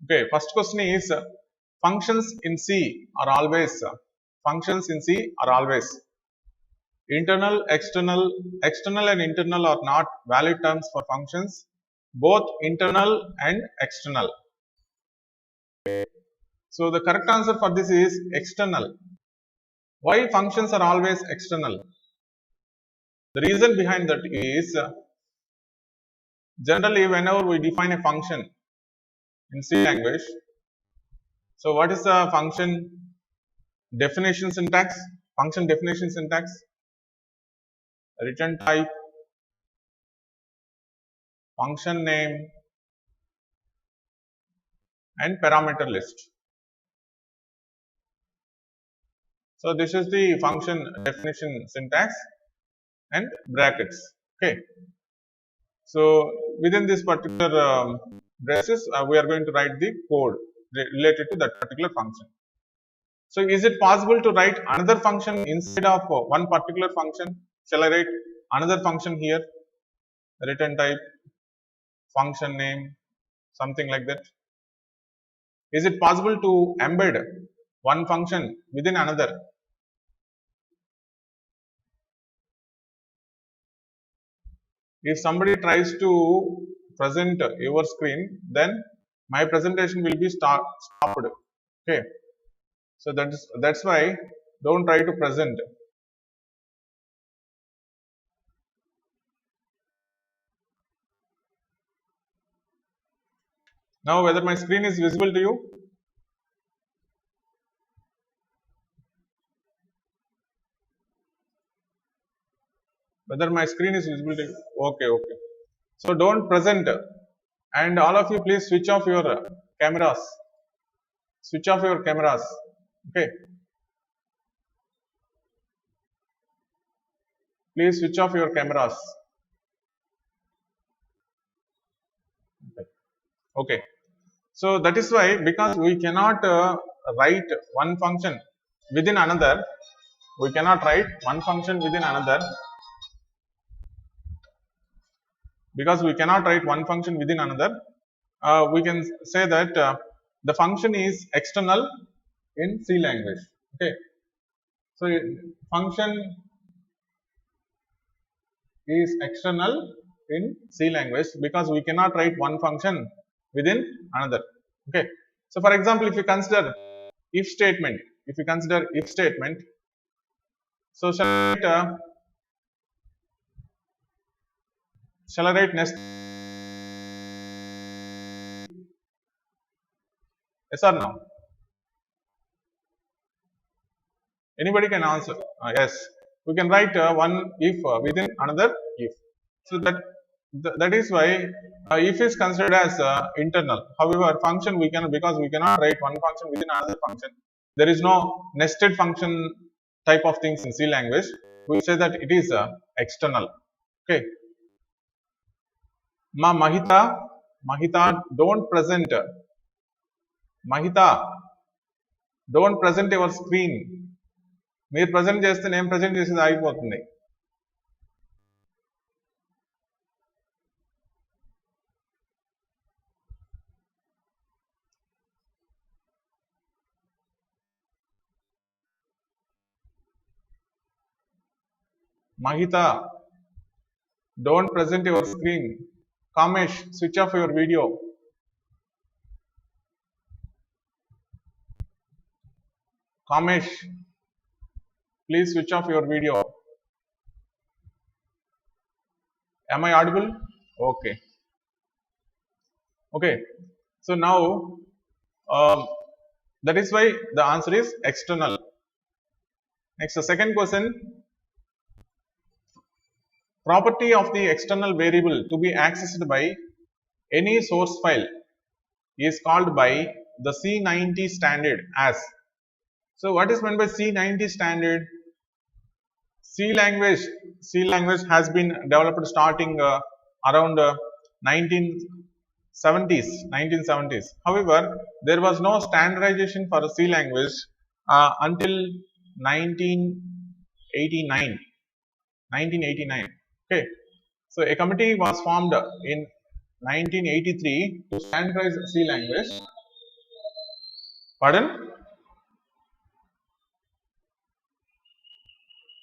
Okay, first question is functions in C are always internal, external and internal are not valid terms for functions, both internal and external. So the correct answer for this is external. Why functions are always external? The reason behind that is generally whenever we define a function in C language, so what is the function definition syntax? Function definition syntax, return type, function name, and parameter list. So this is the function definition syntax and brackets. Okay. So within this particular braces, we are going to write the code related to that particular function. So is it possible to write another function instead of one particular function? Shall I write another function here? Return type, function name, something like that. Is it possible to embed one function within another? If somebody tries to present your screen, then my presentation will be stopped. Okay. So that's why don't try to present. Now whether my screen is visible to you? Whether my screen is visible to you? Okay, okay. So don't present, and all of you please switch off your cameras. Switch off your cameras. Okay. Please switch off your cameras. Okay. So that is why, because we cannot write one function within another, we cannot write one function within another, because we cannot write one function within another, we can say that the function is external in C language. Okay. So function is external in C language because we cannot write one function within another. Okay. So for example, if you consider if statement, so shall I write nest? Yes or no? Anybody can answer. Yes. We can write one if within another if. So that is why if is considered as internal. However, function we can, because we cannot write one function within another function. There is no nested function type of things in C language. We say that it is external. Okay. Mahita, don't present. Mahita, don't present your screen. మీరు present చేస్తే నేను present చేసేది ఆగిపోతుంది. Mahita, don't present your screen. Kamesh, switch off your video. Kamesh, please switch off your video. Am I audible? Okay. Okay. So now that is why the answer is external. Next, the second question. Property of the external variable to be accessed by any source file is called by the C90 standard as. So what is meant by C90 standard? C language has been developed starting around 1970s. However, there was no standardization for C language until 1989. Okay. So a committee was formed in 1983 to standardize C language. Pardon?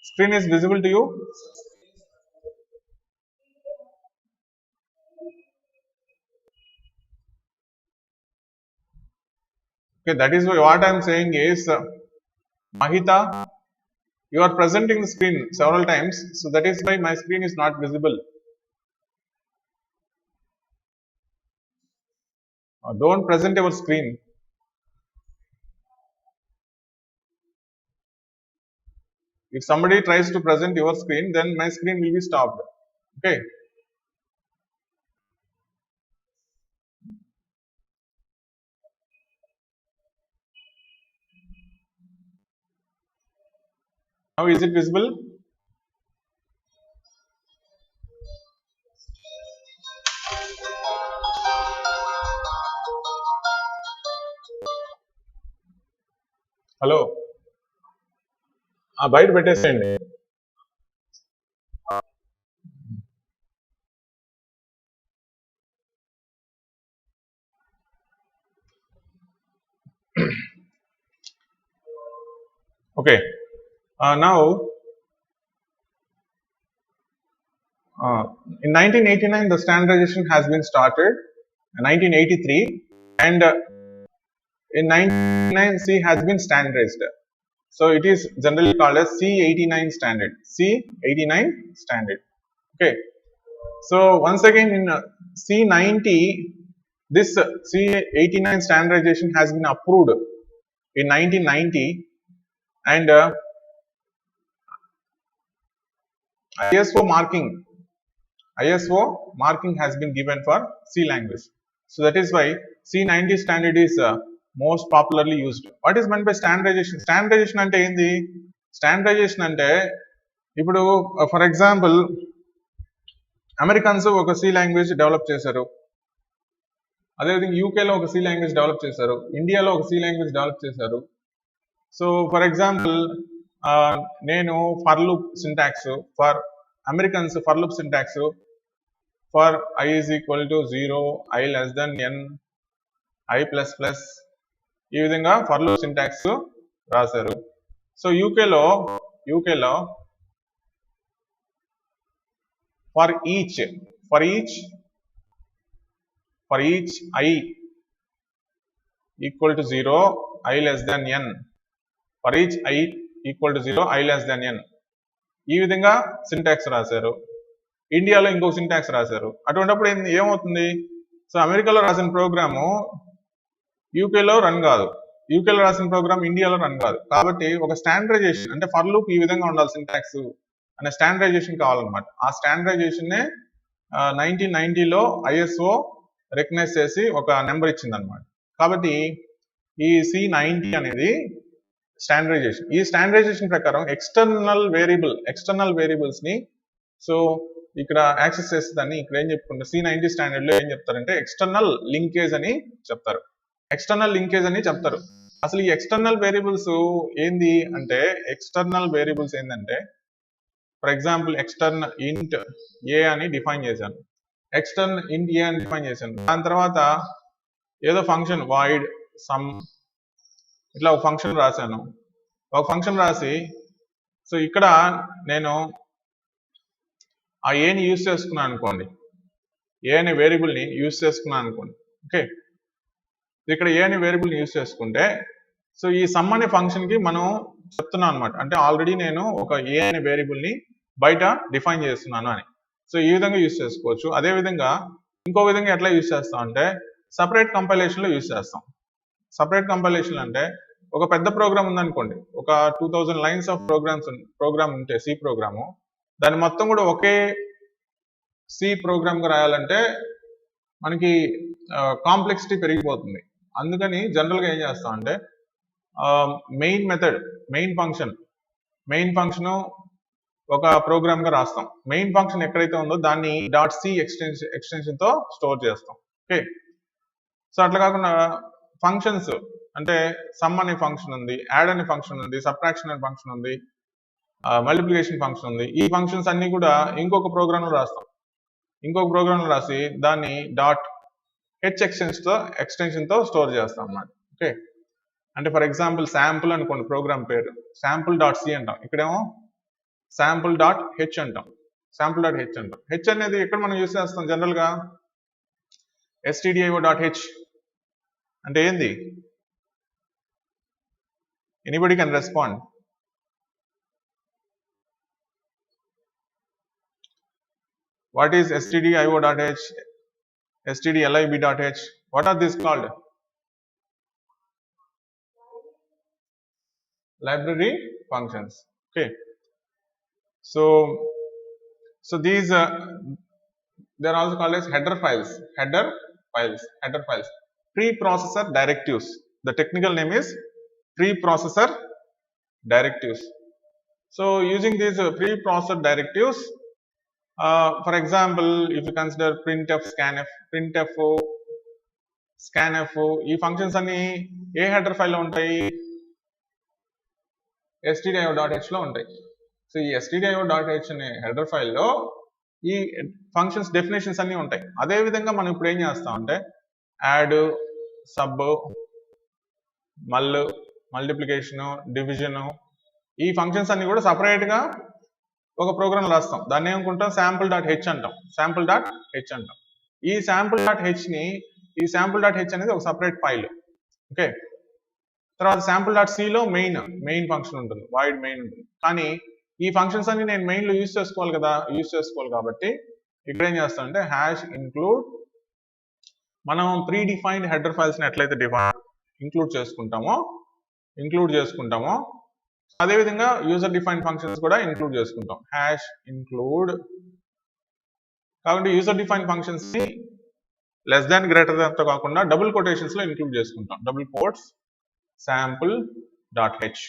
Screen is visible to you? Okay, that is what I am saying is, Mahita, you are presenting the screen several times, so that is why my screen is not visible. Don't present your screen. If somebody tries to present your screen, then my screen will be stopped. Okay. Now is it visible? Hello. బయట పెట్టేసేయండి. Okay. Now, in 1989, the standardization has been started. 1983, and in 1999, C has been standardized. So it is generally called as C89 standard. C89 standard. Okay. So once again, in C90, this C89 standardization has been approved in 1990, and ISO marking has been given for C language. So that is why C90 standard is most popularly used. What is meant by standardization? Standardization ante endi? Standardization ante ఇప్పుడు for example Americans ఒక C language develop చేశారు, అదేవిధంగా యూకేలో ఒక C language develop చేశారు, ఇండియాలో ఒక C language develop చేశారు. సో ఫర్ ఎగ్జాంపుల్ నేను for loop syntax, for Americans for loop syntax for I is equal to 0, I less than n, I plus plus, ఈ విధంగా ఫర్ లూప్ సింటాక్స్ రాశారు. So యూకేలో for each I equal to 0, I less than n, for each I equal to 0, I less than n, ఈ విధంగా syntax రాశారు. ఇండియాలో ఇంకొక syntax రాశారు. అటువంటిప్పుడు ఏమవుతుంది? సో అమెరికాలో రాసిన ప్రోగ్రాము యూకేలో రన్ కాదు, యూకేలో రాసిన ప్రోగ్రామ్ ఇండియాలో రన్ కాదు. కాబట్టి ఒక స్టాండర్డైజేషన్, అంటే ఫర్ లూప్ ఈ విధంగా ఉండాలి సింటాక్స్ అనే స్టాండర్డైజేషన్ కావాలన్నమాట. ఆ స్టాండర్డైజేషన్ 1990లో ISO రికగ్నైజ్ చేసి ఒక నెంబర్ ఇచ్చింది అనమాట. కాబట్టి ఈ C90 అనేది స్టాండర్డైజేషన్. ఈ స్టాండర్డైజేషన్ ప్రకారం ఎక్స్టర్నల్ వేరియబుల్స్ ని సో ఇక్కడ యాక్సెస్ చేస్తుందని ఇక్కడ ఏం చెప్పుకుంటారు, C90 స్టాండర్డ్ లో ఏం చెప్తారంటే ఎక్స్టర్నల్ లింకేజ్ అని చెప్తారు. అసలు ఈ ఎక్స్టర్నల్ వేరియబుల్స్ ఏంది అంటే, ఫర్ ఎగ్జాంపుల్ ఎక్స్టర్నల్ ఇంట్ ఏ అని డిఫైన్ చేశాను, దాని తర్వాత ఏదో ఫంక్షన్ వాయిడ్ సమ్, ఇట్లా ఒక ఫంక్షన్ రాసి సో ఇక్కడ నేను ఆ ఏని యూజ్ చేసుకున్నాను అనుకోండి, ఏ అనే వేరియబుల్ని యూజ్ చేసుకున్నాను అనుకోండి. ఓకే, ఇక్కడ ఏ అనే వేరియబుల్ని యూజ్ చేసుకుంటే సో ఈ సమ్ అనే ఫంక్షన్కి మనం చెప్తున్నాం అనమాట, అంటే ఆల్రెడీ నేను ఒక ఏ అనే వేరియబుల్ని బయట డిఫైన్ చేస్తున్నాను అని. సో ఈ విధంగా యూజ్ చేసుకోవచ్చు. అదేవిధంగా ఇంకో విధంగా ఎట్లా యూజ్ చేస్తాం అంటే సపరేట్ కంపైలేషన్లో యూజ్ చేస్తాం. సపరేట్ కంపైలేషన్ అంటే ఒక పెద్ద ప్రోగ్రామ్ ఉందనుకోండి, ఒక 2000 లైన్స్ ఆఫ్ ప్రోగ్రామ్ ఉంటే సి ప్రోగ్రాము, దాన్ని మొత్తం కూడా ఒకే సి ప్రోగ్రామ్గా రాయాలంటే మనకి కాంప్లెక్సిటీ పెరిగిపోతుంది. అందుకని జనరల్గా ఏం చేస్తాం అంటే మెయిన్ ఫంక్షన్ ఒక ప్రోగ్రామ్గా రాస్తాం. మెయిన్ ఫంక్షన్ ఎక్కడైతే ఉందో దాన్ని .c ఎక్స్టెన్షన్తో స్టోర్ చేస్తాం. ఓకే, సో అట్లా కాకుండా ఫంక్షన్స్ అంటే సమ్ అనే ఫంక్షన్ ఉంది, యాడ్ అనే ఫంక్షన్ ఉంది, సబ్ట్రాక్షన్ అనే ఫంక్షన్ ఉంది, మల్టిప్లికేషన్ ఫంక్షన్ ఉంది. ఈ ఫంక్షన్స్ అన్ని కూడా ఇంకొక ప్రోగ్రామ్లో రాసి దాన్ని .h ఎక్స్టెన్షన్తో స్టోర్ చేస్తాం అన్నమాట. ఓకే, అంటే ఫర్ ఎగ్జాంపుల్ శాంపుల్ అనుకోండి ప్రోగ్రామ్ పేరు, sample.c అంటాం, ఇక్కడేమో sample.h అంటాం, sample.h అంటాం. h అనేది ఎక్కడ మనం యూస్ చేస్తాం జనరల్ గా, stdio.h అంటే ఏంది? Anybody can respond. What is stdio.h, stdlib.h? what are these called? Library functions. Okay, so these they are also called as header files. Preprocessor directives. The technical name is preprocessor directives. So using these preprocessor directives, for example, if you consider printf, scanf, ఈ functions అన్ని ఏ header file లో ఉంటాయి? stdio.h లో ఉంటాయి. So ఈ stdio.h అనే header ఫైల్లో ఈ ఫంక్షన్స్ డెఫినేషన్స్ అన్ని ఉంటాయి. అదే విధంగా మనం ఇప్పుడు ఏం చేస్తాం అంటే యాడ్, సబ్, మల్టిప్లికేషన్, డివిజన్, ఈ ఫంక్షన్స్ అన్ని కూడా సపరేట్ గా ఒక ప్రోగ్రామ్ రాస్తాం. దాన్ని ఏమనుకుంటాం? sample.h అంటాం. ఈ sample.h అనేది ఒక సపరేట్ ఫైల్. ఓకే, తర్వాత sample.c లో మెయిన్ ఫంక్షన్ ఉంటుంది, వాయిడ్ మెయిన్ ఉంటుంది. కానీ ఈ ఫంక్షన్స్ అన్ని నేను మెయిన్ లో యూజ్ చేసుకోవాలి కాబట్టి ఇక్కడ ఏం చేస్తామంటే #include. మనం ప్రీ డిఫైన్డ్ హెడర్ ఫైల్స్ ని ఎట్లయితే ఇంక్లూడ్ చేసుకుంటామో అదేవిధంగా యూజర్ డిఫైన్డ్ ఫంక్షన్స్ కూడా ఇంక్లూడ్ చేసుకుంటాం. #include. కాబట్టి యూజర్ డిఫైన్డ్ ఫంక్షన్స్ ని లెస్ దాన్ గ్రేటర్ దాన్ తో కాకుండా డబుల్ కొటేషన్స్ లో ఇంక్లూడ్ చేసుకుంటాం. డబుల్ కోట్స్ sample.h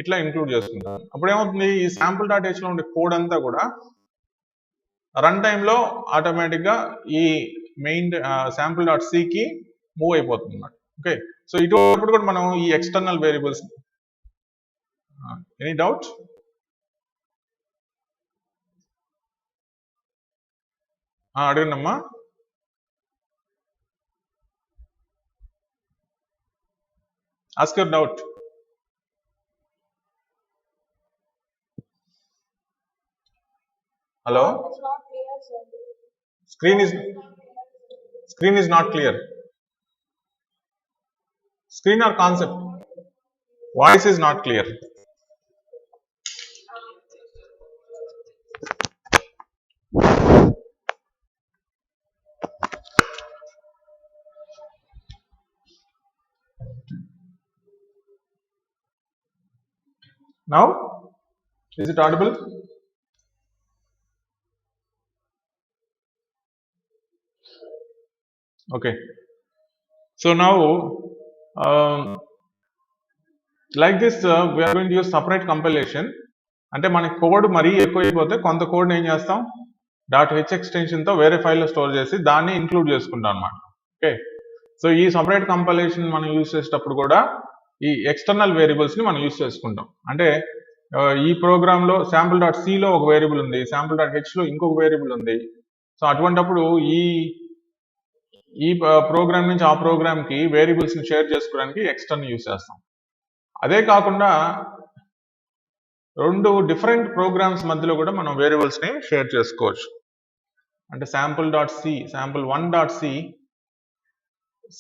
ఇట్లా ఇంక్లూడ్ చేసుకుంటాం. అప్పుడు ఏమవుతుంది? ఈ sample.h లో ఉండే కోడ్ అంతా కూడా రన్ టైమ్ లో ఆటోమేటిక్ గా ఈ మెయిన్ sample.c కి మూవ్ అయిపోతుంది అన్నమాట. ఓకే, సో ఇటువంటి కూడా మనం ఈ ఎక్స్టర్నల్ వేరియబుల్స్, ఎనీ డౌట్? అడగండమ్మా. Ask your doubt. Hello? Screen is not clear. Screen or concept? Voice is not clear. Now, is it audible? Okay. So now, like this, we are going to use separate compilation. అంటే మన code మరీ ఎక్కువైపోతే కొంత code ఏం చేస్తాం? .h extension తో వేరే ఫైల్లో store చేసి దాన్ని ఇంక్లూడ్ చేసుకుంటాం అన్నమాట. ఓకే, సో ఈ సపరేట్ కంపైలేషన్ మనం యూజ్ చేసేటప్పుడు కూడా ఈ ఎక్స్టర్నల్ వేరియబుల్స్ ని మనం యూజ్ చేసుకుంటాం. అంటే ఈ ప్రోగ్రామ్ లో sample.c లో ఒక వేరియబుల్ ఉంది, sample.h లో ఇంకొక వేరియబుల్ ఉంది. సో అటువంటప్పుడు ఈ ప్రోగ్రామ్ నుంచి ఆ ప్రోగ్రామ్ కి వేరియబుల్స్ ని షేర్ చేసుకోవడానికి ఎక్స్టర్న్ యూజ్ చేస్తాం. అదే కాకుండా రెండు డిఫరెంట్ ప్రోగ్రామ్స్ మధ్యలో కూడా మనం వేరియబుల్స్ ని షేర్ చేసుకోవచ్చు. అంటే sample.c, sample1.c,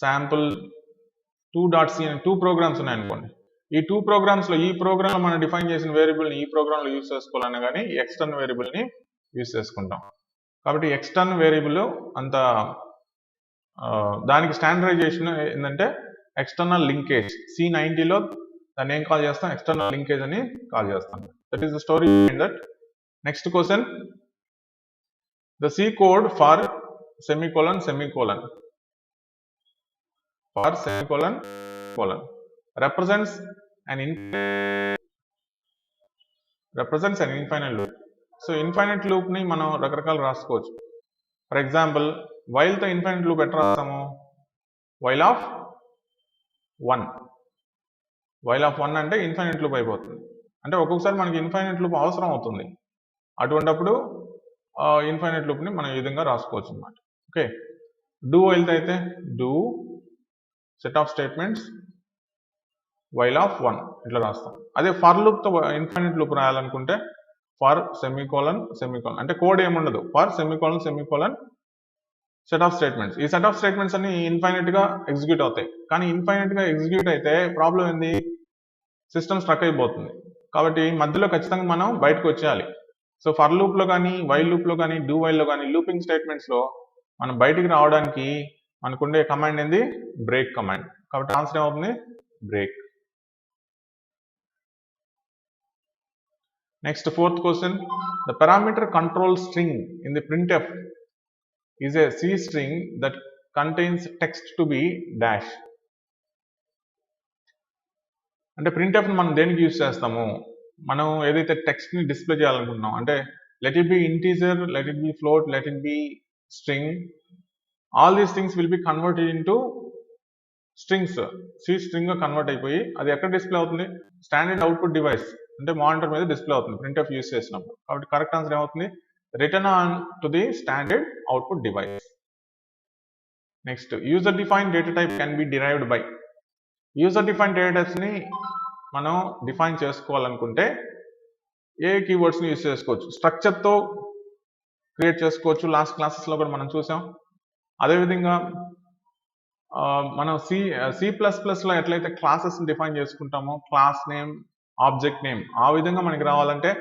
sample2.c అనే 2 ప్రోగ్రామ్స్ ఉన్నాయనుకోండి. ఈ 2 ప్రోగ్రామ్స్ లో ఈ ప్రోగ్రామ్ మనం డిఫైన్ చేసిన వేరియబుల్ ని ఈ ప్రోగ్రామ్ లో యూజ్ చేసుకోవాలన్నా కానీ ఎక్స్టర్న్ వేరియబుల్ ని యూజ్ చేసుకుంటాం. కాబట్టి ఎక్స్టర్న్ వేరియబుల్ అంత దానికి స్టాండర్డైజేషన్ ఏంటంటే ఎక్స్టర్నల్ లింకేజ్. C90 లో దాన్ని ఏం కాల్ చేస్తాం? ఎక్స్టర్నల్ లింకేజ్ అని కాల్ చేస్తాం. That is the story behind that. Next question, the C code for semicolon represents an infinite loop. So infinite loop ని మనం రకరకాలు రాసుకోవచ్చు. ఫర్ ఎగ్జాంపుల్, వైల్ తో ఇన్ఫైనైట్ లూప్ ఎట్లా రాస్తాము? వైల్ ఆఫ్ 1 అంటే ఇన్ఫైనైట్ లూప్ అయిపోతుంది. అంటే ఒక్కొక్కసారి మనకి ఇన్ఫైనైట్ లూప్ అవసరం అవుతుంది. అటువంటప్పుడు ఇన్ఫైనైట్ లూప్ ని మనం ఈ విధంగా రాసుకోవచ్చు అన్నమాట. ఓకే, డూ వైల్ తో అయితే do set of statements while of 1 ఇట్లా రాస్తాం. అదే ఫర్ లూప్తో ఇన్ఫైనైట్ లూప్ రాయాలనుకుంటే ఫర్ సెమీకోలన్ సెమీకోలన్, అంటే కోడ్ ఏముండదు, for semicolon semicolon set of statements. ఈ సెట్ ఆఫ్ స్టేట్మెంట్స్ అన్ని ఇన్ఫైనైట్ గా ఎగ్జిక్యూట్ అవుతాయి. కానీ ఇన్ఫైనైట్ గా ఎగ్జిక్యూట్ అయితే ప్రాబ్లం ఏంది, సిస్టమ్ స్ట్రక్ అయిపోతుంది. కాబట్టి మధ్యలో ఖచ్చితంగా మనం బయటకు వచ్చేయాలి. సో ఫర్ లూప్ లో కానీ వైల్ లూప్ లో కానీ డూ వైల్ లో కానీ లూపింగ్ స్టేట్మెంట్స్ లో మనం బయటికి రావడానికి మనకుండే కమాండ్ ఏంది, బ్రేక్ కమాండ్. కాబట్టి ఆన్సర్ ఏమవుతుంది, break. Next fourth question, the parameter control string in the printf is a C string that contains text to be dash. అంటే printf ని మనం దేనికి యూజ్ చేస్తాము, మనం ఏదైతే టెక్స్ట్ ని డిస్ప్లే చేయాలనుకుంటున్నాం, అంటే let it be integer, let it be float, let it be string, all these things will be converted into strings. C string గా కన్వర్ట్ అయిపోయి అది ఎక్కడ డిస్ప్లే అవుతుంది, స్టాండర్డ్ అవుట్పుట్ డివైస్ అంటే మానిటర్ మీద డిస్ప్లే అవుతుంది printf యూజ్ చేసినప్పుడు. కాబట్టి కరెక్ట్ ఆన్సర్ ఏమవుతుంది, return on to the standard output device. Next, user define data type can be derived by. User define data types ని మనం డిఫైన్ చేసుకోవాలనుకుంటే ఏ కీవర్డ్స్ ని యూజ్ చేసుకోవచ్చు, స్ట్రక్చర్ తో క్రియేట్ చేసుకోవచ్చు, లాస్ట్ క్లాసెస్ లో కూడా మనం చూసాం. అదేవిధంగా మనం C++ లో ఎట్లయితే క్లాసెస్ ని డిఫైన్ చేసుకుంటామో, క్లాస్ నేమ్, ఆబ్జెక్ట్ నేమ్, ఆ విధంగా మనకి రావాలంటే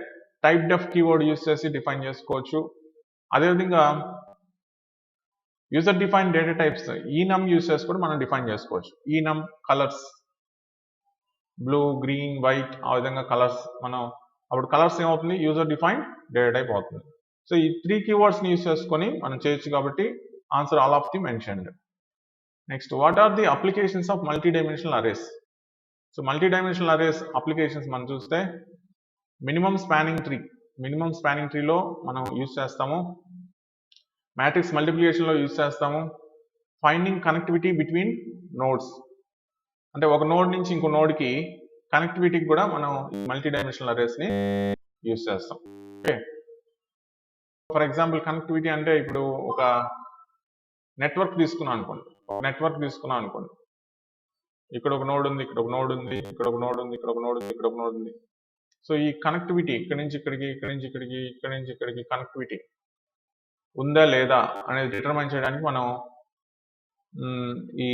టైప్ డెఫ్ కీవర్డ్ యూజ్ చేసి డిఫైన్ చేసుకోవచ్చు. అదేవిధంగా user define data types enum use చేసి కూడా మనం డిఫైన్ చేసుకోవచ్చు. enum colours, blue, green, white, ఆ విధంగా కలర్స్, మనం అప్పుడు కలర్స్ ఏమవుతుంది, యూజర్ డిఫైన్ డేటా టైప్ అవుతుంది. సో ఈ 3 కీవర్డ్స్ ని యూజ్ చేసుకొని మనం చేయొచ్చు. కాబట్టి answer all of the mentioned. Next, what are the applications of multi dimensional arrays. So multi dimensional arrays applications మనం చూస్తే మినిమం స్పానింగ్ ట్రీలో మనం యూజ్ చేస్తాము, మ్యాట్రిక్స్ మల్టిప్లికేషన్ లో యూజ్ చేస్తాము, ఫైండింగ్ కనెక్టివిటీ బిట్వీన్ నోడ్స్, అంటే ఒక నోడ్ నుంచి ఇంకో నోడ్ కి కనెక్టివిటీకి కూడా మనం మల్టీ డైమెన్షనల్ అరేస్ ని యూజ్ చేస్తాం. ఓకే, ఫర్ ఎగ్జాంపుల్ కనెక్టివిటీ అంటే ఇప్పుడు ఒక నెట్వర్క్ తీసుకున్నాం అనుకోండి, ఇక్కడ ఒక నోడ్ ఉంది, ఇక్కడ ఒక నోడ్ ఉంది, ఇక్కడ ఒక నోడ్ ఉంది, ఇక్కడ ఒక నోడ్ ఉంది, ఇక్కడ ఒక నోడ్ ఉంది. సో ఈ కనెక్టివిటీ ఇక్కడ నుంచి ఇక్కడికి, ఇక్కడ నుంచి ఇక్కడికి, ఇక్కడ నుంచి ఇక్కడికి కనెక్టివిటీ ఉందా లేదా అనేది డిటర్మైన్ చేయడానికి మనం ఈ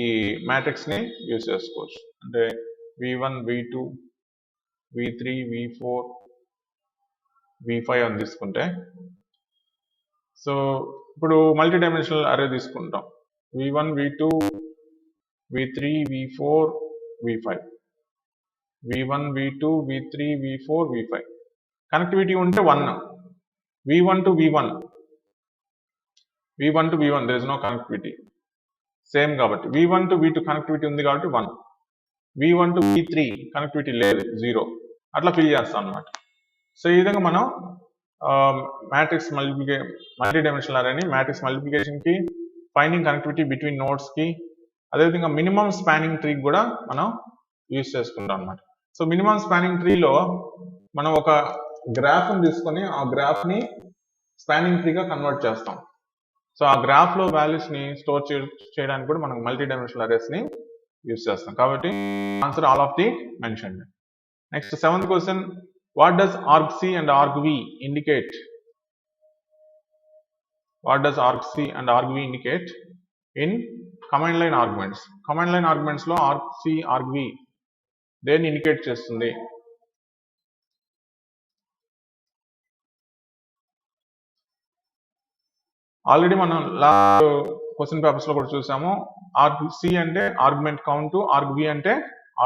మ్యాట్రిక్స్ ని యూజ్ చేసుకోవచ్చు. అంటే v1, v2, v3, v4, v5 అని తీసుకుంటే, సో ఇప్పుడు మల్టీ డైమెన్షనల్ అరే తీసుకుంటాం, v1, v2, v3, v4, v5, v1, v2, v3, v4, v5. Connectivity ఉంటే 1, v1 to v1 there is no connectivity, same కాబట్టి v1 to v2 కనెక్టివిటీ ఉంది కాబట్టి 1, v1 to v3 connectivity లేదు 0, అట్లా ఫిల్ చేస్తాం అన్నమాట. సో ఈ విధంగా మనం మ్యాట్రిక్స్ మల్టీ డైమెన్షనల్ అరేని మ్యాట్రిక్స్ మల్టిప్లికేషన్ కి, ఫైండింగ్ కనెక్టివిటీ బిట్వీన్ నోడ్స్ కి, అదేవిధంగా మినిమం స్పానింగ్ ట్రీ కూడా మనం యూజ్ చేసుకుంటాం అన్నమాట. సో మినిమం స్పానింగ్ ట్రీలో మనం ఒక గ్రాఫ్ ని తీసుకొని ఆ గ్రాఫ్ ని స్పానింగ్ ట్రీగా కన్వర్ట్ చేస్తాం. సో ఆ గ్రాఫ్ లో వాల్యూస్ ని స్టోర్ చేయడానికి కూడా మనం మల్టీ డైమెన్షనల్ అరేస్ ని యూజ్ చేస్తాం. కాబట్టి answer all of the mentioned. Next 7th question, what does argc and argv indicate? What does argc and argv indicate in command line arguments? Command line arguments లో argc, argv దేన్ని indicate చేస్తుంది? Already మనం last question papers లో కూడా చూసాము. argc అంటే argument count, argv అంటే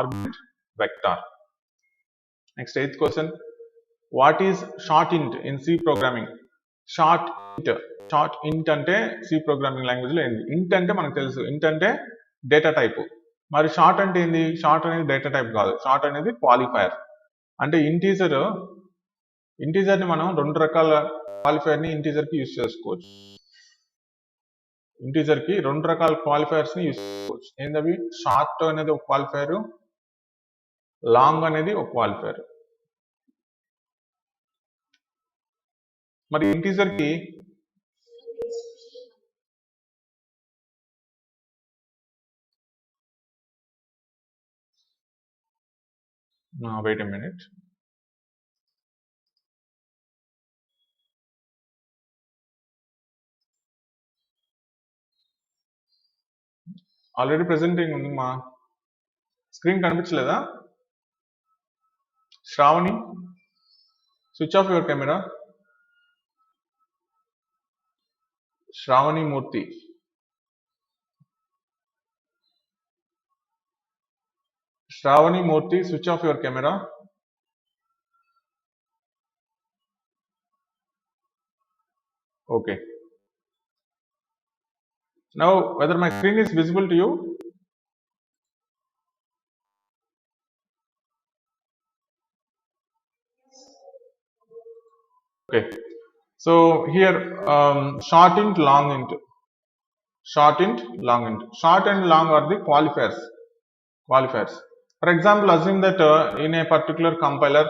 argument vector. Next 8th question, what is short int in C programming? Short int అంటే సి ప్రోగ్రామింగ్ లాంగ్వేజ్ లో ఏంది? ఇంట్ అంటే మనకు తెలుసు, ఇంట్ అంటే డేటా టైప్. మరి షార్ట్ అంటే ఏంది? షార్ట్ అనేది డేటా టైప్ కాదు, షార్ట్ అనేది క్వాలిఫైయర్. అంటే ఇంటీజర్ ని మనం 2 రకాల క్వాలిఫైయర్ ని ఇంటీజర్ కి యూజ్ చేసుకోవచ్చు. ఇంటీజర్ కి 2 రకాల క్వాలిఫైయర్స్ ని యూజ్ చేసుకోవచ్చు. ఏంటవి? షార్ట్ అనేది ఒక క్వాలిఫైయర్, లాంగ్ అనేది ఒక క్వాలిఫైయర్. మరి ఇంటీజర్ కి Wait a minute. Already presenting ఉంది మా స్క్రీన్ కనిపించలేదా? Shravani, switch off your camera. Shravani Murthy. Shravani Murthy, switch off your camera. Okay. Now, whether my screen is visible to you? Okay. So here, short int, long int. Short int, long int. Short and long are the qualifiers. Qualifiers. For example, assume that in a particular compiler,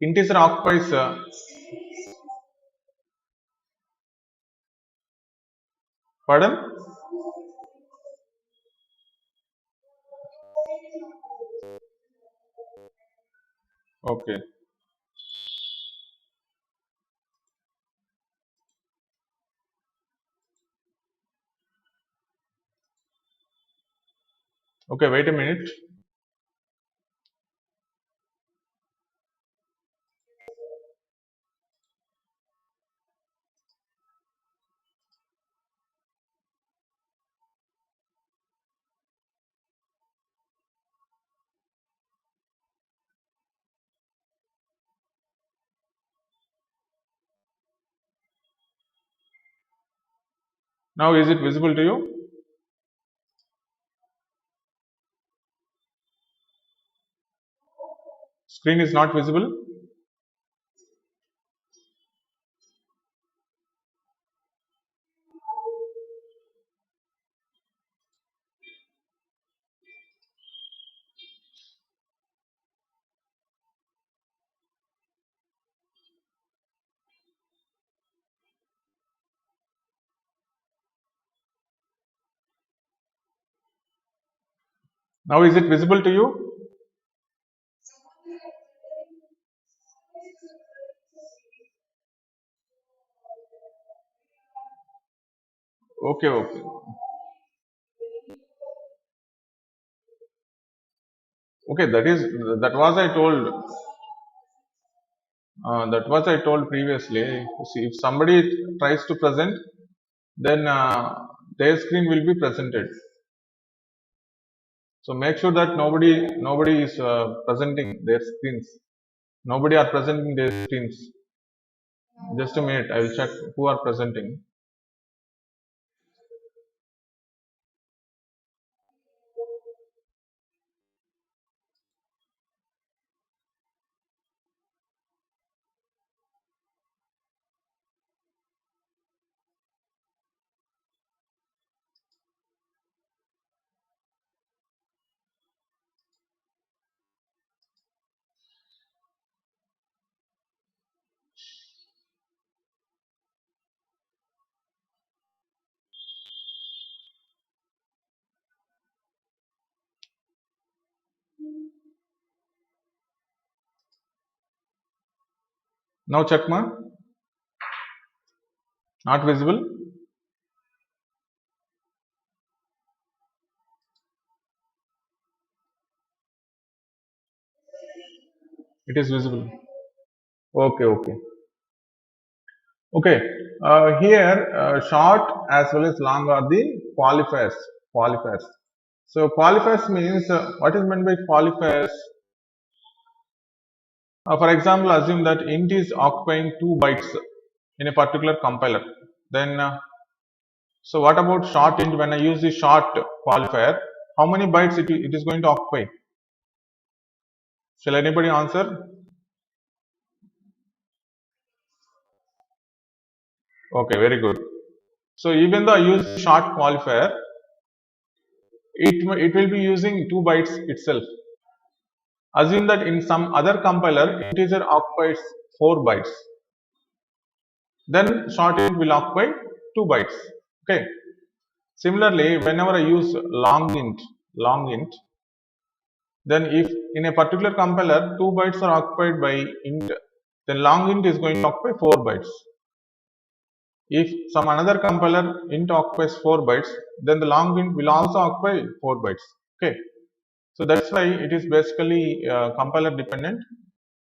integer occupies pardon? Okay. Okay, wait a minute. Now, is it visible to you? Screen is not visible. Now, is it visible to you? Okay, okay. Okay, that was I told. That was I told previously. See, if somebody tries to present, then their screen will be presented. So make sure that nobody is presenting their screens. Nobody are presenting their screens. Just a minute, I will check who are presenting. Now check ma. Not visible. It is visible. Okay, okay. Okay. Here, short as well as long are the qualifiers. Qualifiers. So qualifiers means what is meant by qualifiers? For example, assume that int is occupying 2 bytes in a particular compiler. Then, so what about short int? When I use the short qualifier, how many bytes it is going to occupy? Shall anybody answer? Okay, very good. So even though I use short qualifier, it will be using 2 bytes itself. Assume that in some other compiler, integer occupies 4 bytes. Then short int will occupy 2 bytes. Okay. Similarly, whenever I use long int, Then if in a particular compiler 2 bytes are occupied by int, then long int is going to occupy 4 bytes. If some another compiler int occupies 4 bytes, then the long int will also occupy 4 bytes. Okay, so that's why it is basically compiler dependent.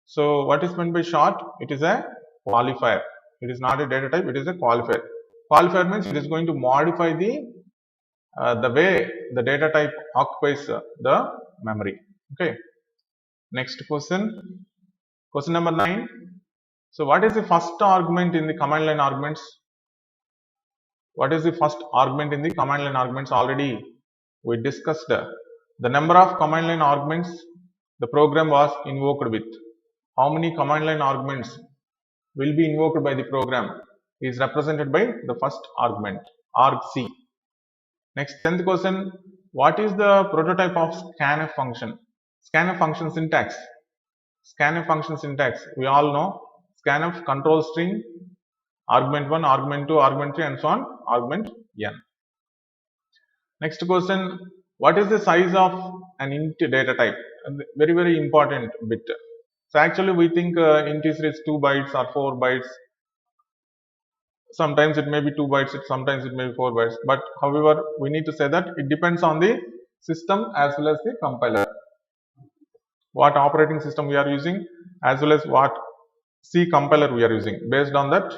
So what is meant by short? It is a qualifier. It is not a data type, it is a qualifier. Qualifier means it is going to modify the way the data type occupies the memory. Okay, next question, question number 9. So what is the first argument in the command line arguments? What is the first argument in the command line arguments? Already we discussed the number of command line arguments the program was invoked with. How many command line arguments will be invoked by the program is represented by the first argument, argc. Next, 10th question, what is the prototype of scanf function? Scanf function syntax. Scanf function syntax, we all know scanf control string, argument 1, argument 2, argument 3 and so on, argument n. Next question, what is the size of an int data type? Very, very important bit. So actually we think integer is 2 bytes or 4 bytes. Sometimes it may be 2 bytes, sometimes it may be 4 bytes. But however, we need to say that it depends on the system as well as the compiler. What operating system we are using as well as what C compiler we are using. Based on that,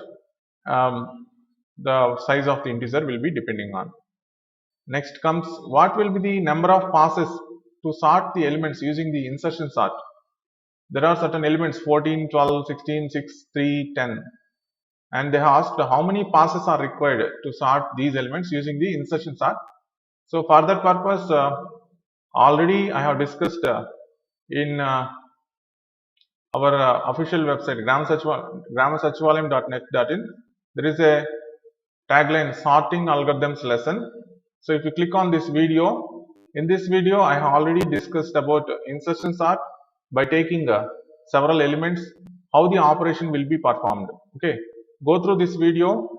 the size of the integer will be depending on. Next comes, what will be the number of passes to sort the elements using the insertion sort? There are certain elements 14, 12, 16, 6, 3, 10. And they asked how many passes are required to sort these elements using the insertion sort. So for that purpose, already I have discussed in our official website grammarsachivalayam.net.in. There is a tagline, sorting algorithms lesson. So if you click on this video, in this video I have already discussed about insertion sort by taking several elements, how the operation will be performed. Okay, go through this video,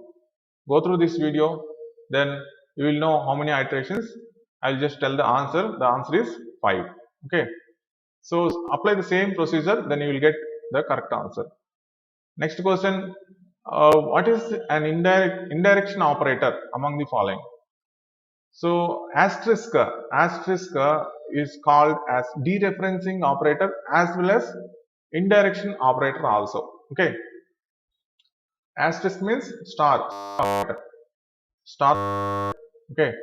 then you will know how many iterations. I'll just tell the answer. The answer is 5. Okay, so apply the same procedure, then you will get the correct answer. Next question, what is an indirection operator among the following? So asterisk is called as dereferencing operator as well as indirection operator also. Okay, asterisk means star operator, star. Okay,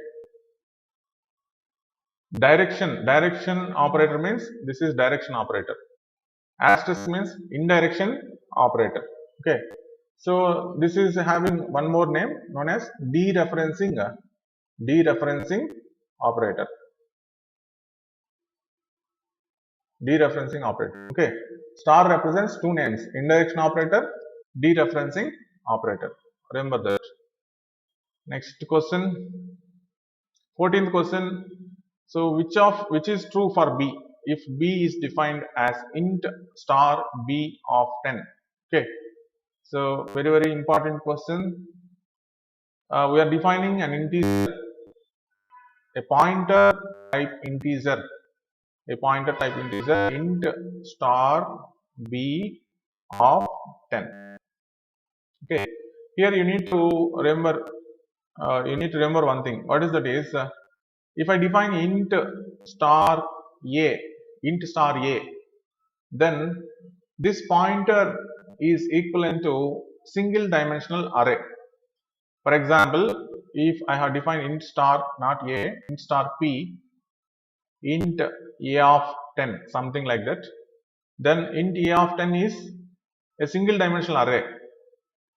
direction operator means this is direction operator. Asterisk means indirection operator. Okay, so this is having one more name known as dereferencing operator. Dereferencing operator. Okay, star represents two names, indirection operator, dereferencing operator. Remember that. Next question, 14th question. So which is true for B if B is defined as int star B of 10? Okay, so very, very important question. We are defining an integer, a pointer type integer, int star B of 10. Okay, here you need to remember one thing. What is that is, if I define int star A, then this pointer is equivalent to single dimensional array. For example, if I have defined int star, not A, int star P, int A of 10, something like that, then int A of 10 is a single dimensional array.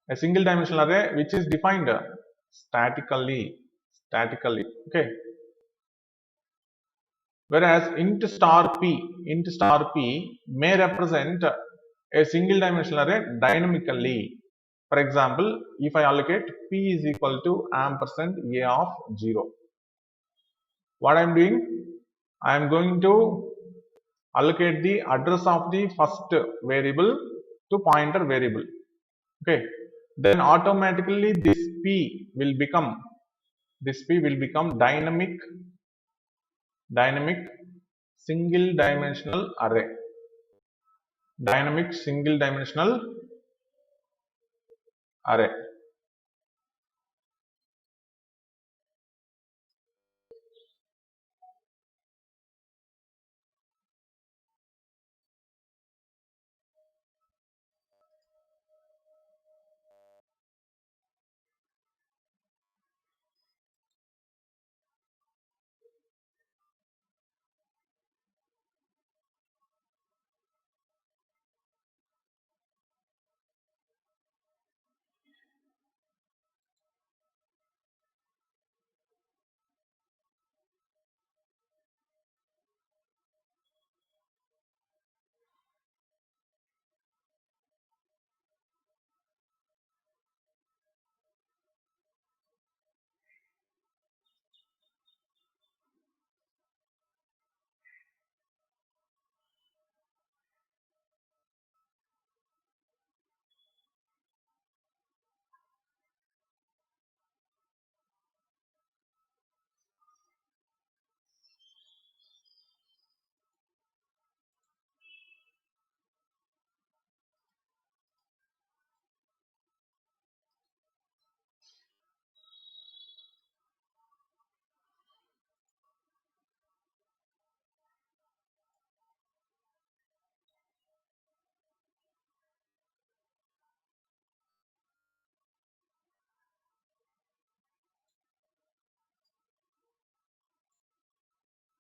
Which is defined statically. Okay, whereas int star P may represent a single dimensional array dynamically. For example, if I allocate P is equal to ampersand A of 0, what I am doing? I am going to allocate the address of the first variable to pointer variable. Okay, then automatically this P will become dynamic single dimensional array. Dynamic single dimensional array.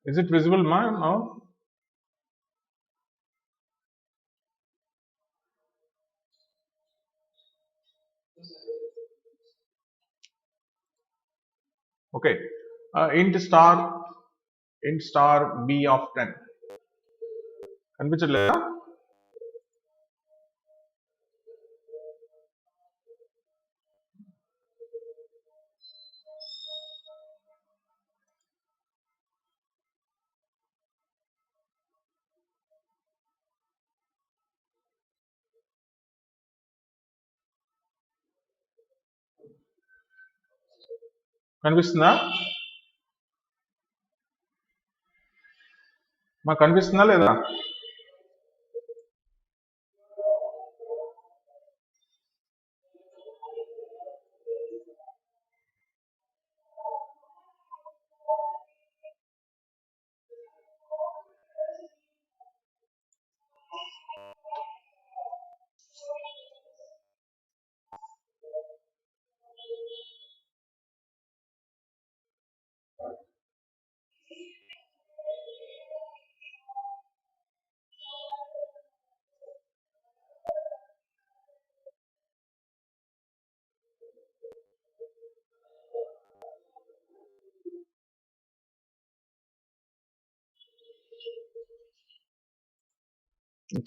Is it visible now? Okay. Int star b of 10. కనిపించట్లేదా? కనిపిస్తుందా? మాకు కనిపిస్తుందా లేదా?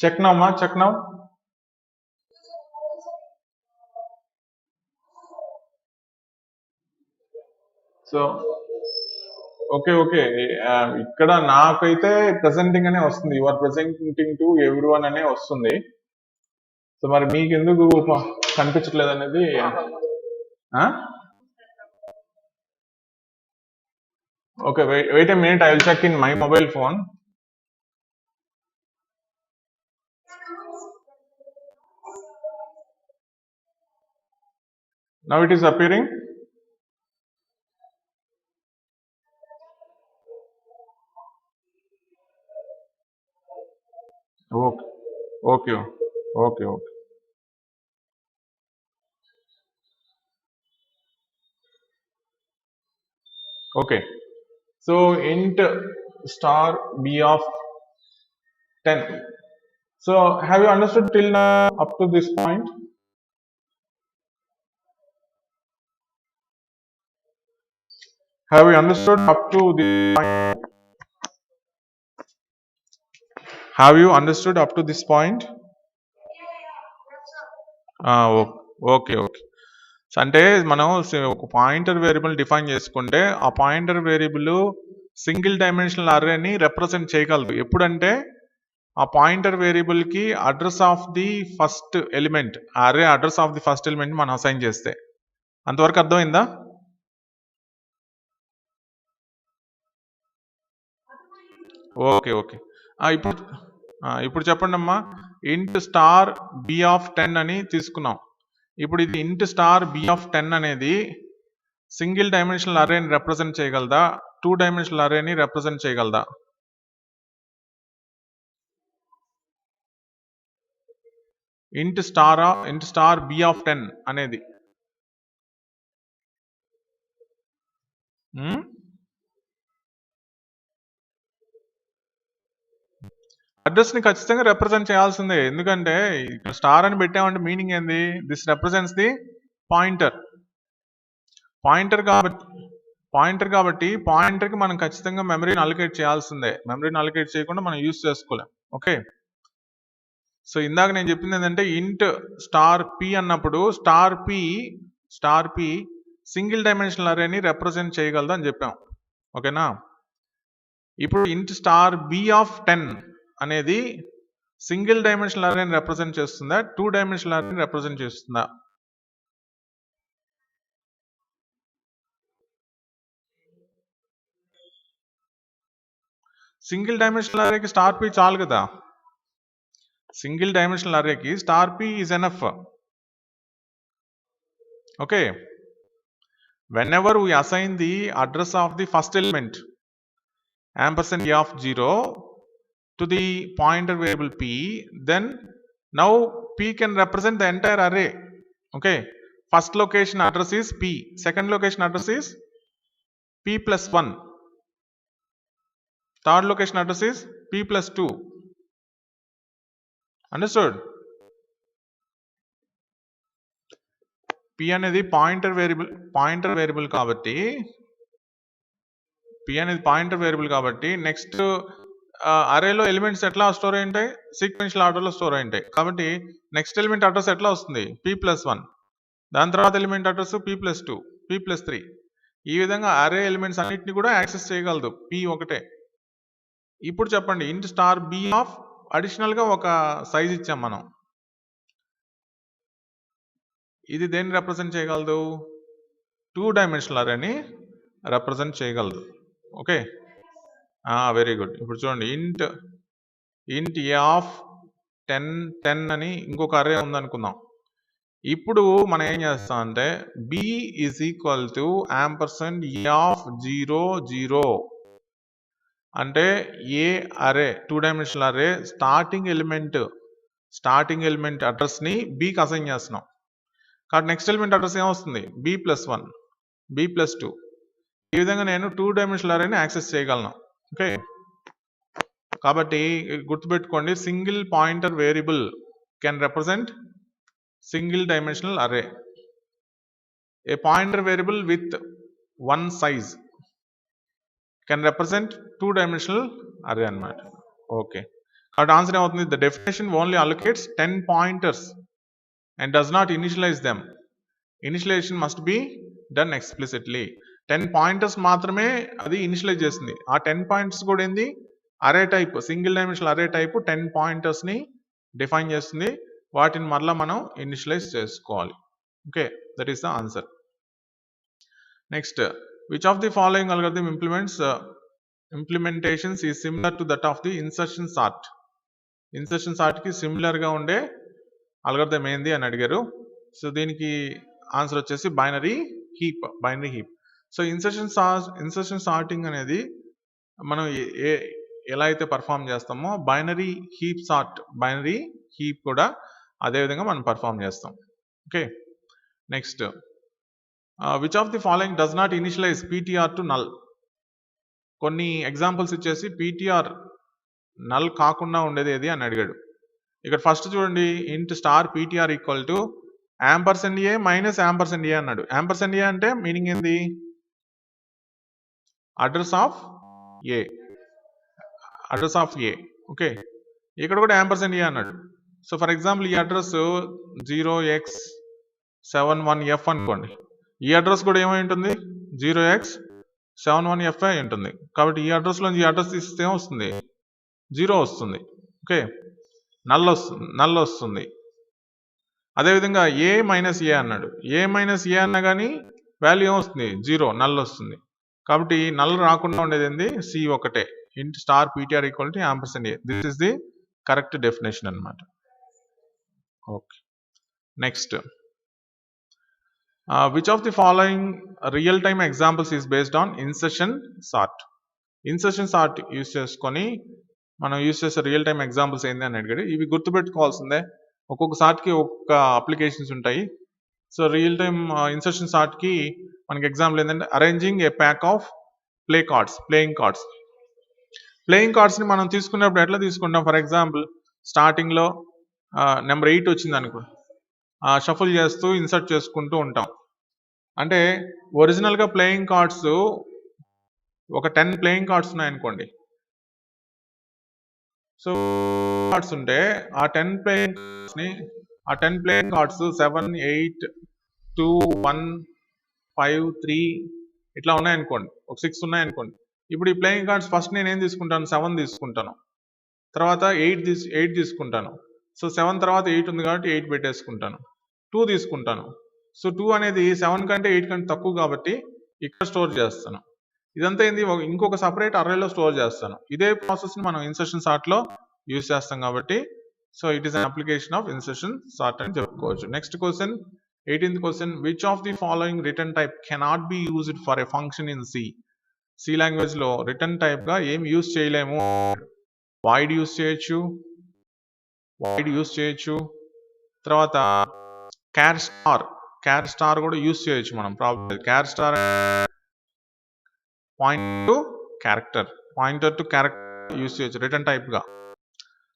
Check now, ma. Check now. So, okay. ఇక్కడ నాకైతే presenting అనే వస్తుంది. You are presenting to everyone అనే వస్తుంది. సో మరి మీకు ఎందుకు కనిపించట్లేదు అనేది okay, wait a minute, I will check in my mobile phone. Now it is appearing. Okay. Okay. So int star b of 10. So have you understood till now up to this point? Have you understood up to this point? Have you understood up to this point? Okay. So అంటే మనం ఒక pointer variable define చేసుకుంటే ఆ pointer variable single dimensional అర్రేని represent చేయగలదు. ఎప్పుడంటే ఆ pointer variable కి address of the first element, array address of the first element మనం అసైన్ చేస్తే. అంతవరకు అర్థమైందా? ఓకే ఓకే ఇప్పుడు చెప్పండి అమ్మా. ఇంట్ స్టార్ బి ఆఫ్ 10 అని తీసుకున్నాం. ఇప్పుడు ఇది ఇంట్ స్టార్ బి ఆఫ్ 10 అనేది సింగిల్ డైమెన్షనల్ అరేని రిప్రజెంట్ చేయగలదా, 2 డైమెన్షనల్ అరేని రిప్రజెంట్ చేయగలదా? ఇంట్ స్టార్ బి ఆఫ్ 10 అనేది అడ్రస్ ని ఖచ్చితంగా రిప్రజెంట్ చేయాల్సిందే. ఎందుకంటే ఇక్కడ స్టార్ అని పెట్టామంటే మీనింగ్ ఏంది? This represents the pointer. కాబట్టి పాయింటర్ కి మనం ఖచ్చితంగా మెమరీని అలొకేట్ చేయాల్సిందే. మెమరీని అలొకేట్ చేయకుండా మనం యూజ్ చేసుకోలేం. ఓకే, సో ఇందాక నేను చెప్పింది ఏంటంటే ఇంట్ స్టార్ పి అన్నప్పుడు స్టార్ పి సింగిల్ డైమెన్షనల్ అరేని రిప్రజెంట్ చేయగలదు అని చెప్పాం. ఓకేనా? ఇప్పుడు ఇంట్ స్టార్ బి ఆఫ్ 10 అనేది సింగిల్ డైమెన్షనల్ అరేని రిప్రజెంట్ చేస్తుందా, 2 డైమెన్షనల్ అరేని రిప్రజెంట్ చేస్తుందా? సింగిల్ డైమెన్షనల్ అరేకి స్టార్ పి చాలు కదా. సింగిల్ డైమెన్షనల్ అరేకి star p is enough. Okay, whenever we assign the address of the first element ampersand a of 0 to the pointer variable p, then now p can represent the entire array. Okay, first location address is p, second location address is p plus 1, third location address is p plus 2. Understood? p అనేది pointer variable కాబట్టి next అరేలో elements ఎట్లా store అయి ఉంటాయి? Sequential ఆర్డర్లో store అయి ఉంటాయి. కాబట్టి next element address ఎట్లా వస్తుంది? p+1, దాని తర్వాత ఎలిమెంట్ అడ్రస్ p+2, p+3. ఈ విధంగా అరే ఎలిమెంట్స్ అన్నిటిని కూడా యాక్సెస్ చేయగలదు p ఒకటే. ఇప్పుడు చెప్పండి, ఇంట్ స్టార్ బి ఆఫ్ అడిషనల్ గా ఒక సైజ్ ఇచ్చాం మనం. ఇది దేన్ని రిప్రజెంట్ చేయగలదు? 2 డైమెన్షనల్ అరేని రిప్రజెంట్ చేయగలదు. Okay, very good. ఇప్పుడు చూడండి, ఇంట్ ఏ ఆఫ్ 10 అని ఇంకొక అరే ఉందనుకుందాం. ఇప్పుడు మనం ఏం చేస్తాం అంటే b is equal to ampersand A of 0 0 అంటే ఏ అరే 2 డైమెన్షనల్ అరే స్టార్టింగ్ ఎలిమెంట్ అడ్రస్ ని b కి అసైన్ చేస్తున్నాం. కాబట్టి నెక్స్ట్ ఎలిమెంట్ అడ్రస్ ఏమొస్తుంది? b+1, b+2. ఈ విధంగా నేను 2 డైమెన్షనల్ అరేని యాక్సెస్ చేయగలను. ఓకే, కాబట్టి గుర్తుపెట్టుకోండి, single pointer variable can represent single dimensional array. A pointer variable with 1 size can represent 2 dimensional array అన్నమాట. ఓకే, కాబట్టి ఆన్సర్ ఏమవుతుంది? The definition only allocates 10 pointers and does not initialize them. Initialization must be done explicitly. 10 pointers మాత్రమే అది initialise చేస్తుంది. ఆ 10 points కూడా ఏంది? అరే టైప్, సింగిల్ డైమెన్షనల్ అరే టైప్ 10 పాయింటర్స్ ని డిఫైన్ చేస్తుంది. వాటిని మరలా మనం ఇనిషియలైజ్ చేసుకోవాలి. Okay, that is the answer. Next, which of the following algorithm implementations is similar to that of the insertion sort? Insertion sort కి సిమిలర్ గా ఉండే అల్గోరిథం ఏంది అని అడిగారు. సో దీనికి ఆన్సర్ వచ్చేసి binary heap. So insertion sorting అనేది మనం ఎలా అయితే పర్ఫామ్ చేస్తామో బైనరీ హీప్ కూడా అదే విధంగా మనం పర్ఫామ్ చేస్తాం. Okay, next, which of the following does not initialize ptr to null? కొన్ని ఎగ్జాంపుల్స్ ఇచ్చేసి ptr నల్ కాకుండా ఉండేది ఏది అని అడిగాడు. ఇక్కడ ఫస్ట్ చూడండి, int star ptr equal to ampersand a minus ampersand a అన్నాడు. యాంపర్సెండ్ ఏ అంటే మీనింగ్ ఏంది? Address of A. ఓకే, ఇక్కడ కూడా యాంపర్సెండ్ ఏ అన్నాడు. సో ఫర్ ఎగ్జాంపుల్ ఈ అడ్రస్ 0x71f అనుకోండి. ఈ అడ్రస్ కూడా ఏమై ఉంటుంది? 0x71f అయి ఉంటుంది. కాబట్టి ఈ అడ్రస్ లో ఈ అడ్రస్ తీస్తే ఏమొస్తుంది? 0 వస్తుంది. ఓకే, నల్ వస్తుంది. అదేవిధంగా ఏ మైనస్ ఏ అన్నాడు. ఏ మైనస్ ఏ అన్నా కానీ వాల్యూ ఏమొస్తుంది? 0, నల్ వస్తుంది. కాబట్టి నల్ రాకుండా ఉండేది ఏంది? సి ఒకటే. int star ptr equal to ampersand a. This is the correct definition anamata. Okay, next, which of the following real time examples is based on insertion sort? Insertion sort use చేసుకొని మనం use చేసే real time examples ఏంటి అని అడిగాడు. ఇవి గుర్తుపెట్టుకోవాల్సిందే, ఒక్కొక్క సార్ట్కి ఒక్కొక్క applications ఉంటాయి. సో రియల్ టైమ్ ఇన్సర్షన్ సార్ట్కి మనకి ఎగ్జాంపుల్ ఏంటంటే arranging a pack of playing కార్డ్స్ని మనం తీసుకున్నప్పుడు ఎట్లా తీసుకుంటాం? ఫర్ ఎగ్జాంపుల్ స్టార్టింగ్లో నెంబర్ 8 వచ్చింది అనుకో, షఫుల్ చేస్తూ ఇన్సర్ట్ చేసుకుంటూ ఉంటాం. అంటే ఒరిజినల్గా ప్లేయింగ్ కార్డ్స్ ఒక 10 ప్లేయింగ్ కార్డ్స్ ఉన్నాయనుకోండి. సో కార్డ్స్ ఉంటే ఆ 10 ప్లేయింగ్ కార్డ్స్ 7, 8, 2, 1, 5, 3 ఇట్లా ఉన్నాయనుకోండి, ఒక 6 ఉన్నాయనుకోండి. ఇప్పుడు ఈ ప్లేయింగ్ కార్డ్స్ ఫస్ట్ నేను ఏం తీసుకుంటాను? 7 తీసుకుంటాను, తర్వాత 8 తీసుకుంటాను. సో 7 తర్వాత 8 ఉంది కాబట్టి 8 పెట్టేసుకుంటాను. 2 తీసుకుంటాను. సో 2 అనేది 7 కంటే 8 కంటే తక్కువ కాబట్టి ఇక్కడ స్టోర్ చేస్తాను. ఇదంతా ఏంది? ఇంకొక సపరేట్ అర్రేలో స్టోర్ చేస్తాను. ఇదే ప్రాసెస్ని మనం ఇన్సర్షన్ సార్ట్లో యూజ్ చేస్తాం కాబట్టి so it is an application of insertion sort అని చెప్పుకోవచ్చు. Next question, 18th question, which of the following return type cannot be used for a function in C లాంగ్వేజ్లో రిటర్న్ టైప్గా ఏం యూజ్ చేయలేము? వాయిడ్ యూజ్ చేయొచ్చు, తర్వాత క్యార్ స్టార్ కూడా use చేయొచ్చు మనం. Problem char star pointer to character use చేయొచ్చు రిటర్న్ టైప్గా.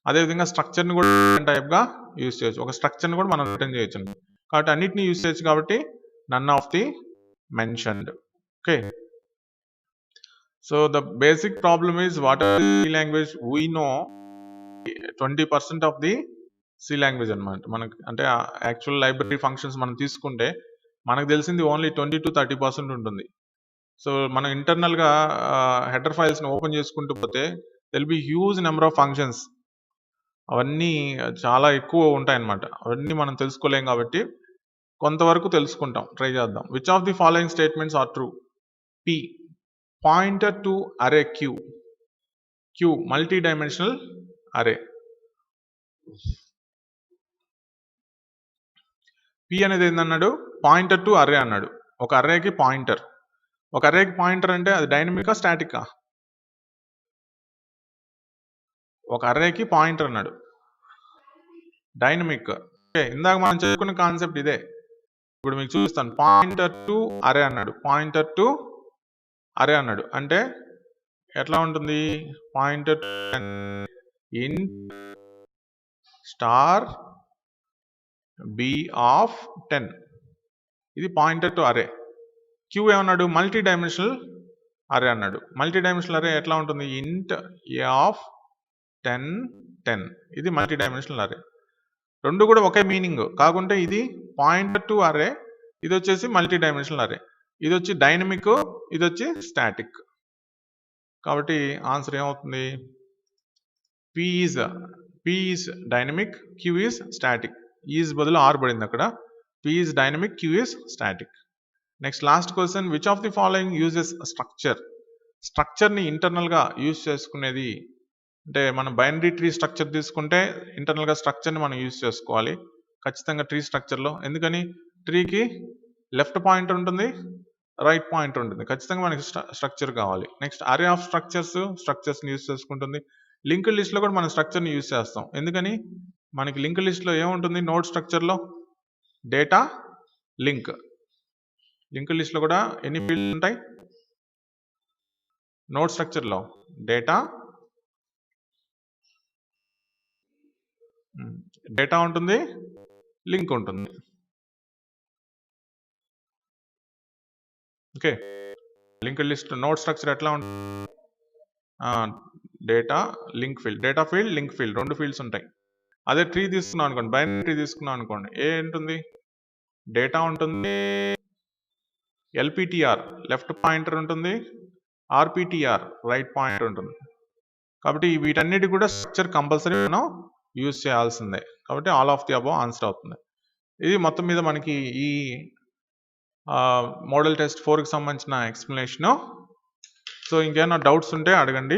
అదేవిధంగా స్ట్రక్చర్ని కూడా రిటర్న్ టైప్గా యూజ్ చేయొచ్చు, ఒక స్ట్రక్చర్ని కూడా మనం రిటర్న్ చేయొచ్చు. కాబట్టి అన్నిటిని యూజ్ చేయొచ్చు కాబట్టి none of the mentioned. Okay, so the basic problem is what are the language we know 20% of the C language అనమాట. మనకి అంటే యాక్చువల్ లైబ్రరీ ఫంక్షన్స్ మనం తీసుకుంటే మనకు తెలిసింది ఓన్లీ 20 to 30% ఉంటుంది. సో మనం ఇంటర్నల్గా హెడర్ ఫైల్స్ని ఓపెన్ చేసుకుంటూ పోతే they'll be huge number of functions, అవన్నీ చాలా ఎక్కువ ఉంటాయన్నమాట. అవన్నీ మనం తెలుసుకోలేం కాబట్టి కొంతవరకు తెలుసుకుంటాం, ట్రై చేద్దాం. Which of the following statements are true? P, pointer to array q multi dimensional array. P అనేది ఏందన్నాడు? పాయింటర్ టు అరే అన్నాడు. ఒక అర్రేకి పాయింటర్ అంటే అది డైనమికా స్టాటికా? ఒక అర్రేకి పాయింటర్ అన్నాడు, డైనమిక్. ఓకే, ఇందాక మనం చెప్పుకున్న కాన్సెప్ట్ ఇదే. ఇప్పుడు మీకు చూపిస్తాను. పాయింటర్ టు అరే అన్నాడు అంటే ఎట్లా ఉంటుంది? Pointer int star B of 10, ఇది పాయింటర్ టు అరే. క్యూ ఏమన్నాడు? మల్టీ డైమెన్షనల్ అరే అన్నాడు. మల్టీ డైమెన్షనల్ అరే ఎట్లా ఉంటుంది? ఇంట్ ఏ ఆఫ్ 10, 10, ఇది మల్టీ డైమెన్షనల్ అరే. రెండు కూడా ఒకే మీనింగ్, కాకుంటే ఇది పాయింటర్ టు అరే, ఇది వచ్చేసి మల్టీ డైమెన్షనల్ అరే. ఇది వచ్చి డైనమిక్, ఇది వచ్చి స్టాటిక్. కాబట్టి ఆన్సర్ ఏమవుతుంది? P is dynamic, q is static. Is బదులు ఆర్ పడింది అక్కడ. P is dynamic, q is static. Next last question, which of the following uses స్ట్రక్చర్ని ఇంటర్నల్గా యూజ్ చేసుకునేది? అంటే మనం బైనరీ ట్రీ స్ట్రక్చర్ తీసుకుంటే ఇంటర్నల్గా స్ట్రక్చర్ని మనం యూజ్ చేసుకోవాలి ఖచ్చితంగా ట్రీ స్ట్రక్చర్లో. ఎందుకని? ట్రీకి లెఫ్ట్ పాయింటర్ ఉంటుంది, రైట్ పాయింటర్ ఉంటుంది, ఖచ్చితంగా మనకి స్ట్రక్చర్ కావాలి. నెక్స్ట్ అరే ఆఫ్ స్ట్రక్చర్స్ని యూజ్ చేసుకుంటుంది. లింక్ లిస్ట్లో కూడా మనం స్ట్రక్చర్ని యూజ్ చేస్తాం. ఎందుకని? మనకి లింక్ లిస్ట్లో ఏముంటుంది? నోడ్ స్ట్రక్చర్లో డేటా లింక్ లిస్ట్లో కూడా ఎన్ని ఫీల్డ్స్ ఉంటాయి? నోడ్ స్ట్రక్చర్లో డేటా ఉంటుంది, లింక్ ఉంటుంది. Okay, link list node structure ఎట్లా ఉంటుంది? Data field link field 2 fields ఉంటాయి. అదే ట్రీ తీసుకున్నాం అనుకోండి, బైనరీ ట్రీ తీసుకున్నాం అనుకోండి, ఉంటుంది? డేటా ఉంటుంది, ఎల్పిటిఆర్ లెఫ్ట్ పాయింటర్ ఉంటుంది, ఆర్పిటిఆర్ రైట్ పాయింటర్ ఉంటుంది. కాబట్టి వీటన్నిటి కూడా స్ట్రక్చర్ కంపల్సరీ మనం యూజ్ చేయాల్సిందే. కాబట్టి all of the above answer అవుతుంది. ఇది మొత్తం మీద మనకి ఈ మోడల్ టెస్ట్ 4కి సంబంధించిన ఎక్స్ప్లెనేషను. సో ఇంకేమైనా డౌట్స్ ఉంటే అడగండి.